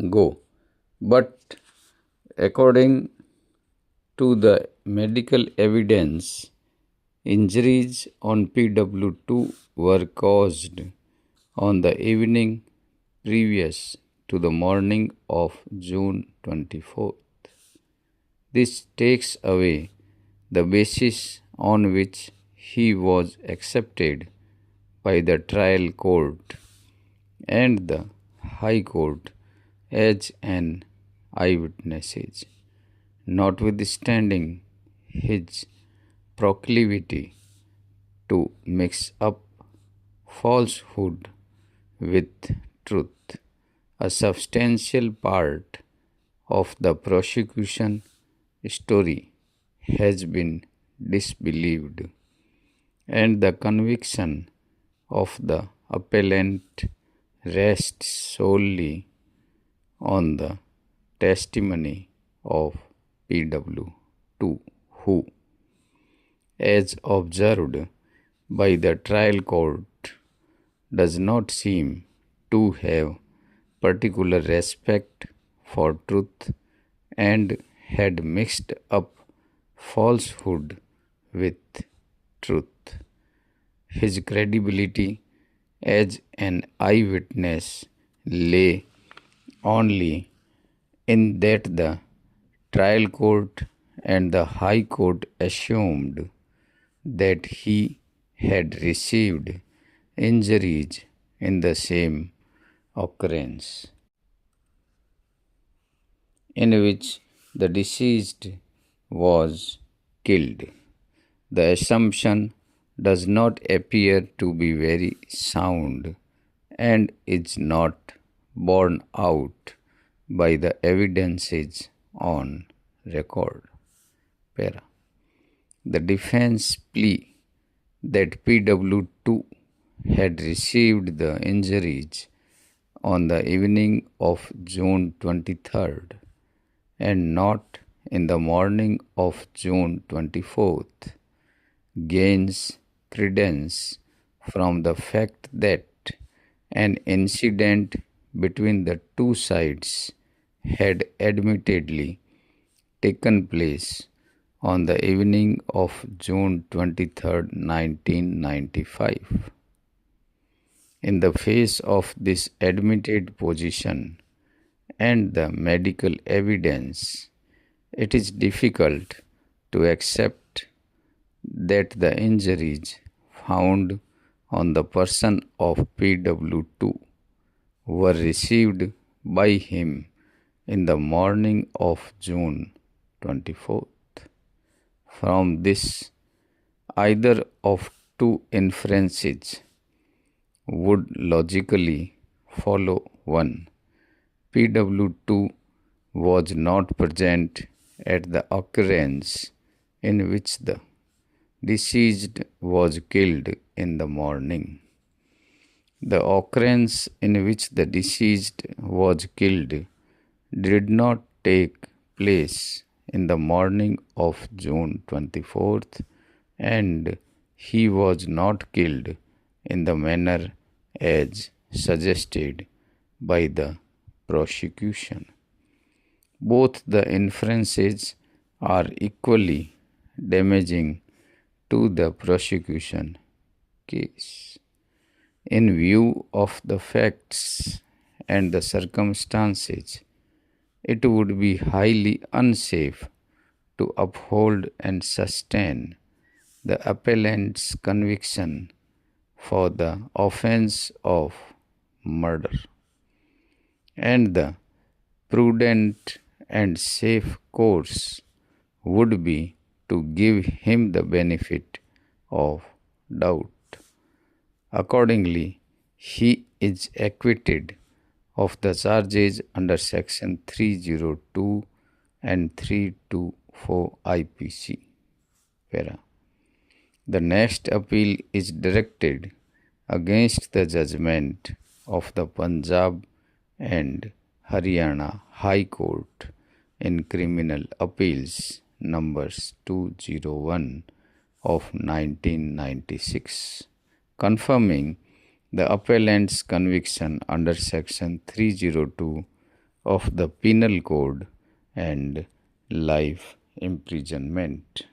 go. But according to the medical evidence, injuries on PW2 were caused on the evening previous to the morning of June 24th. This takes away the basis on which he was accepted by the trial court and the High Court as an eyewitness, notwithstanding his proclivity to mix up falsehood with truth. A substantial part of the prosecution story has been disbelieved, and the conviction of the appellant rests solely on the testimony of PW2, who, as observed by the trial court, does not seem to have particular respect for truth and had mixed up falsehood with truth. His credibility as an eyewitness lay only in that the trial court and the High Court assumed that he had received injuries in the same occurrence in which the deceased was killed. The assumption does not appear to be very sound and is not borne out by the evidences on record. Para. The defense plea that PW2 had received the injuries on the evening of June 23rd and not in the morning of June 24th gains credence from the fact that an incident between the two sides had admittedly taken place on the evening of June 23, 1995. In the face of this admitted position and the medical evidence, it is difficult to accept that the injuries found on the person of PW2 were received by him in the morning of June 24th. From this, either of two inferences would logically follow. 1. PW2 was not present at the occurrence in which the deceased was killed in the morning. The occurrence in which the deceased was killed did not take place in the morning of June 24th, and he was not killed in the manner as suggested by the prosecution. Both the inferences are equally damaging to the prosecution case. In view of the facts and the circumstances, it would be highly unsafe to uphold and sustain the appellant's conviction for the offense of murder. And the prudent and safe course would be to give him the benefit of doubt. Accordingly, he is acquitted of the charges under Section 302 and 324 IPC. Para. The next appeal is directed against the judgment of the Punjab and Haryana High Court in Criminal Appeals numbers 201 of 1996, confirming the appellant's conviction under Section 302 of the Penal Code and life imprisonment.